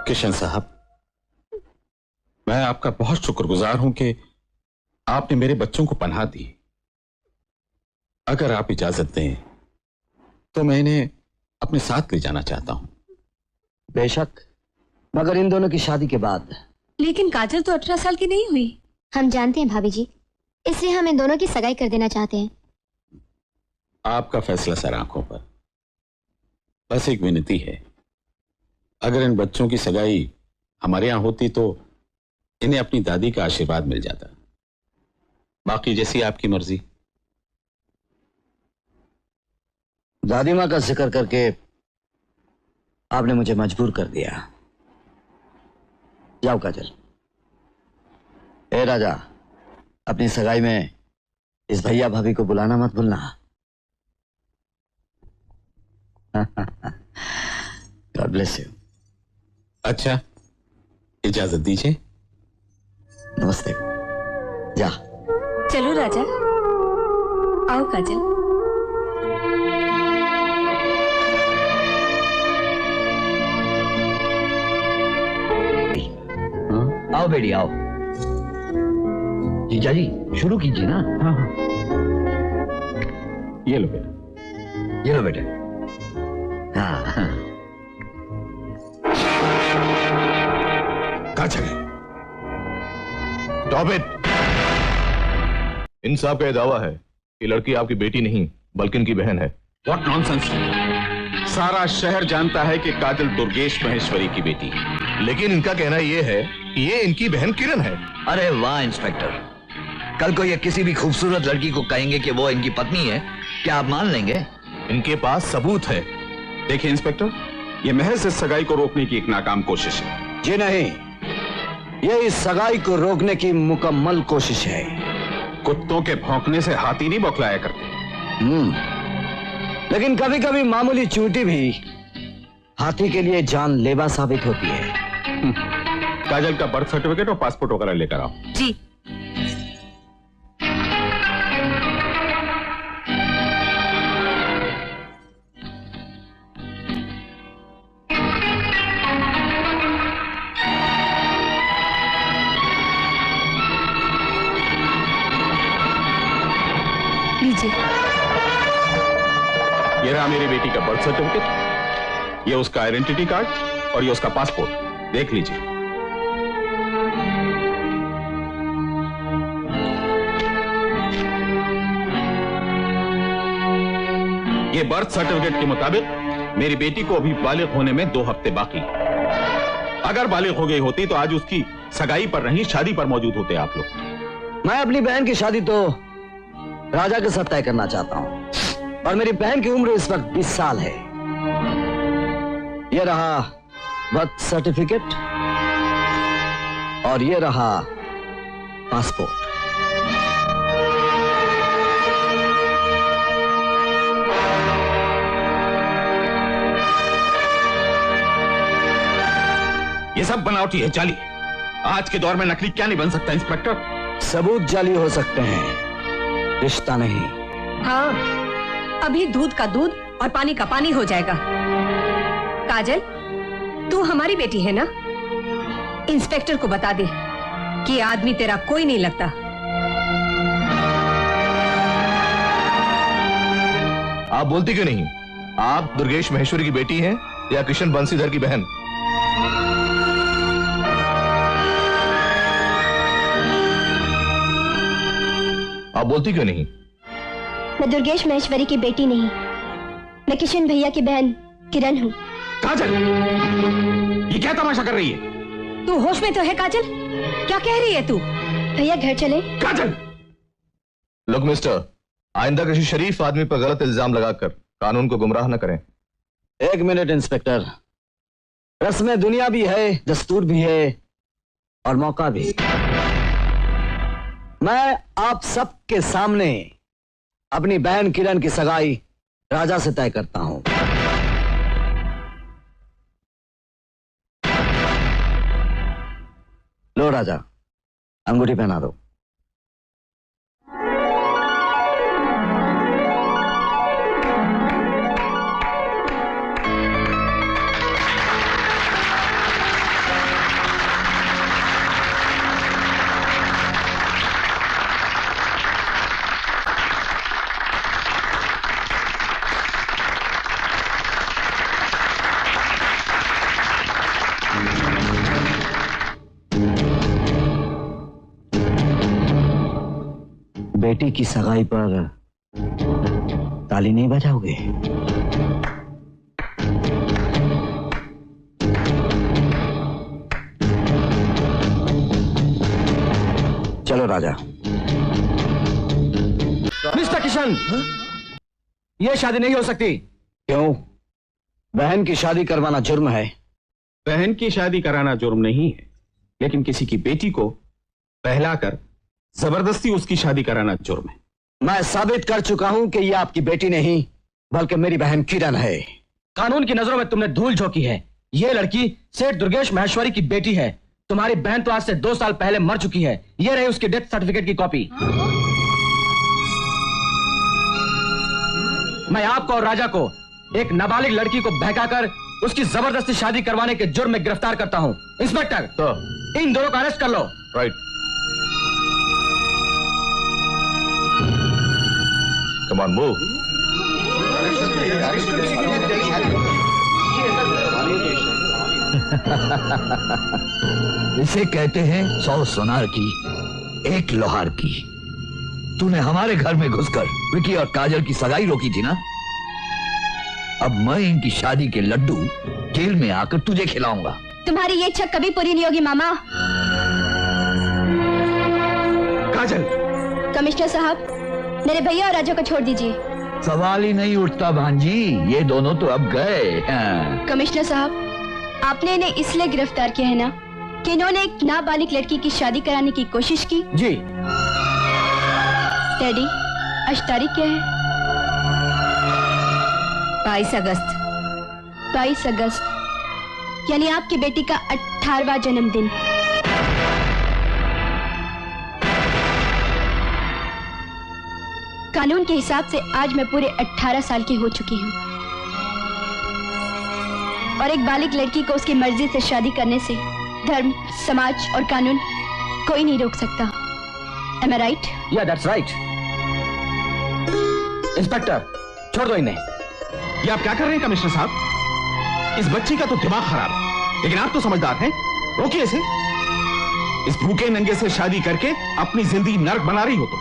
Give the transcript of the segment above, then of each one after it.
किशन साहब, मैं आपका बहुत शुक्रगुजार हूं कि आपने मेरे बच्चों को पनाह दी। अगर आप इजाजत दें तो मैं इन्हें अपने साथ ले जाना चाहता हूं। बेशक, मगर इन दोनों की शादी के बाद। लेकिन काजल तो 18 साल की नहीं हुई। हम जानते हैं भाभी जी, इसलिए हम इन दोनों की सगाई कर देना चाहते हैं। आपका फैसला सर आंखों पर। बस एक विनती है, अगर इन बच्चों की सगाई हमारे यहां होती तो इन्हें अपनी दादी का आशीर्वाद मिल जाता। बाकी जैसी आपकी मर्जी। दादी माँ का जिक्र करके आपने मुझे मजबूर कर दिया। जाओ काजल। ए राजा, अपनी सगाई में इस भैया भाभी को बुलाना मत भूलना। God bless you. अच्छा, इजाजत दीजिए। नमस्ते। जा। चलो राजा। आओ काजल। आओ बेटी आओ। जीजा जी शुरू कीजिए ना। हाँ हाँ, ये लो बेटा। ये लो बेटे। हाँ। काजल, स्टॉप इट। इंसाफ का यह दावा है कि लड़की आपकी बेटी नहीं बल्कि इनकी बहन है। What nonsense. सारा शहर जानता है कि काजल दुर्गेश महेश्वरी की बेटी है। लेकिन इनका कहना यह है कि ये इनकी बहन किरण है। अरे वाह इंस्पेक्टर, कल को ये किसी भी खूबसूरत लड़की को कहेंगे कि वो इनकी पत्नी है, क्या आप मान लेंगे? इनके पास सबूत है। देखिए इंस्पेक्टर, ये महज इस सगाई को रोकने की एक नाकाम कोशिश है। जी नहीं, ये इस सगाई को रोकने की मुकम्मल कोशिश है। कुत्तों के भौंकने से हाथी नहीं बौखलाया करते। लेकिन कभी कभी मामूली चूंटी भी हाथी के लिए जानलेवा साबित होती है। काजल का बर्थ सर्टिफिकेट और पासपोर्ट वगैरह लेकर आओ। जी। लीजिए। ये रहा मेरी बेटी का बर्थ सर्टिफिकेट, ये उसका आइडेंटिटी कार्ड और ये उसका पासपोर्ट। देख लीजिए। ये बर्थ सर्टिफिकेट के मुताबिक मेरी बेटी को अभी बालिग होने में 2 हफ्ते बाकी। अगर बालिग हो गई होती तो आज उसकी सगाई पर नहीं शादी पर मौजूद होते आप लोग। मैं अपनी बहन की शादी तो राजा के साथ तय करना चाहता हूं, और मेरी बहन की उम्र इस वक्त 20 साल है। यह रहा बर्थ सर्टिफिकेट और ये रहा पासपोर्ट। ये सब बनावटी है, जाली। आज के दौर में नकली क्या नहीं बन सकता इंस्पेक्टर? सबूत जाली हो सकते हैं, रिश्ता नहीं। हाँ, अभी दूध का दूध और पानी का पानी हो जाएगा। काजल, तू हमारी बेटी है ना? इंस्पेक्टर को बता दे कि आदमी तेरा कोई नहीं लगता। आप बोलती क्यों नहीं? आप दुर्गेश महेश्वरी की बेटी हैं या किशन बंसीधर की बहन? आप बोलती क्यों नहीं? मैं दुर्गेश महेश्वरी की बेटी नहीं, मैं किशन भैया की बहन किरण हूँ। काजल, ये क्या तमाशा कर रही है? तू होश में तो है काजल? क्या कह रही है तू? भैया घर चले। काजल! लुक मिस्टर, आइंदा किसी शरीफ आदमी पर गलत इल्जाम लगाकर कानून को गुमराह न करें। 1 मिनट इंस्पेक्टर, रस्में दुनिया भी है, दस्तूर भी है और मौका भी। मैं आप सबके सामने अपनी बहन किरण की सगाई राजा से तय करता हूं। लो राजा, अंगूठी पहना दो। बेटी की सगाई पर ताली नहीं बजाओगे? चलो राजा। मिस्टर किशन, यह शादी नहीं हो सकती। क्यों? बहन की शादी करवाना जुर्म है। बहन की शादी कराना जुर्म नहीं है, लेकिन किसी की बेटी को बहलाकर जबरदस्ती उसकी शादी कराना जुर्म है। मैं साबित कर चुका हूं कि यह आपकी बेटी नहीं बल्कि मेरी बहन किरण है। कानून की नजरों में तुमने धूल झोंकी है। यह लड़की सेठ दुर्गेश महेश्वरी की बेटी है। तुम्हारी बहन तो आज से 2 साल पहले मर चुकी है। यह रही उसकी डेथ सर्टिफिकेट की कॉपी। मैं आपको और राजा को एक नाबालिग लड़की को बहकाकर उसकी जबरदस्ती शादी करवाने के जुर्म में गिरफ्तार करता हूं। इंस्पेक्टर, तो इन दोनों को अरेस्ट कर लो। Right, come on move. इसे कहते हैं 100 सोनार की 1 लोहार की। तूने हमारे घर में घुसकर विकी और काजल की सगाई रोकी थी ना? अब मैं इनकी शादी के लड्डू जेल में आकर तुझे खिलाऊंगा। तुम्हारी ये इच्छा कभी पूरी नहीं होगी मामा। काजल, कमिश्नर साहब, मेरे भैया और राजा को छोड़ दीजिए। सवाल ही नहीं उठता भांजी, ये दोनों तो अब गए। हाँ। कमिश्नर साहब, आपने इन्हें इसलिए गिरफ्तार किया है ना कि इन्होंने एक नाबालिग लड़की की शादी कराने की कोशिश की। जी। डैडी, आज तारीख क्या है? 22 अगस्त। 22 अगस्त, यानी आपकी बेटी का 18वां जन्मदिन। कानून के हिसाब से आज मैं पूरे 18 साल की हो चुकी हूँ और एक बालिग लड़की को उसकी मर्जी से शादी करने से धर्म, समाज और कानून कोई नहीं रोक सकता। Am I right? या दैट्स राइट। इंस्पेक्टर, छोड़ दो इन्हें। ये आप क्या कर रहे हैं कमिश्नर साहब? इस बच्ची का तो दिमाग खराब है, लेकिन आप तो समझदार हैं। रोकिए इसे। इस भूखे नंगे से शादी करके अपनी जिंदगी नर्क बना रही हो तुम।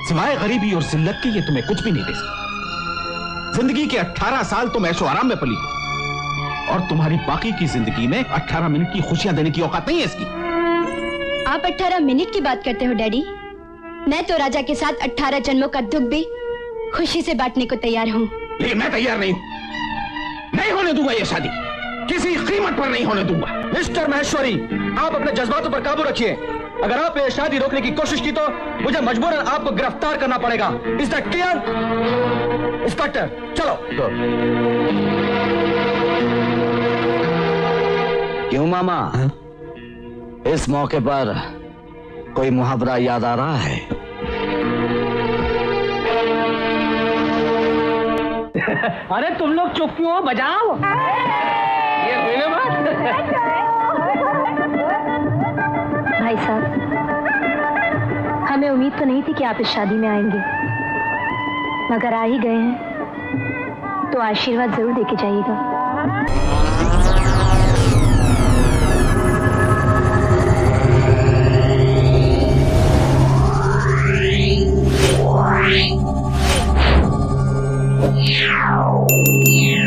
सिवाय गरीबी और जिल्लत के ये तुम्हें कुछ भी नहीं दे सकती। जिंदगी के 18 साल तुम ऐशो आराम में पली हो और तुम्हारी बाकी की जिंदगी में 18 मिनट की खुशियां देने की औकात नहीं है इसकी। आप 18 मिनट की बात करते हो डैडी। मैं तो राजा के साथ 18 जन्मों का दुख भी खुशी से बांटने को तैयार हूँ। लेकिन मैं तैयार नहीं हूं। नहीं होने दूंगा ये शादी, किसी कीमत पर नहीं होने दूंगा। मिस्टर महेश्वरी, आप अपने जज्बातों पर काबू रखिए। अगर आप ये शादी रोकने की कोशिश की तो मुझे मजबूरन आपको गिरफ्तार करना पड़ेगा। Is that clear? इंस्पेक्टर, चलो। क्यों मामा? इस मौके पर कोई मुहावरा याद आ रहा है? अरे तुम लोग चुप क्यों हो? बजाओ। ये हुई ना बात। भाई साहब, हमें उम्मीद तो नहीं थी कि आप इस शादी में आएंगे, मगर आ ही गए हैं तो आशीर्वाद जरूर देके जाइएगा। Yeah.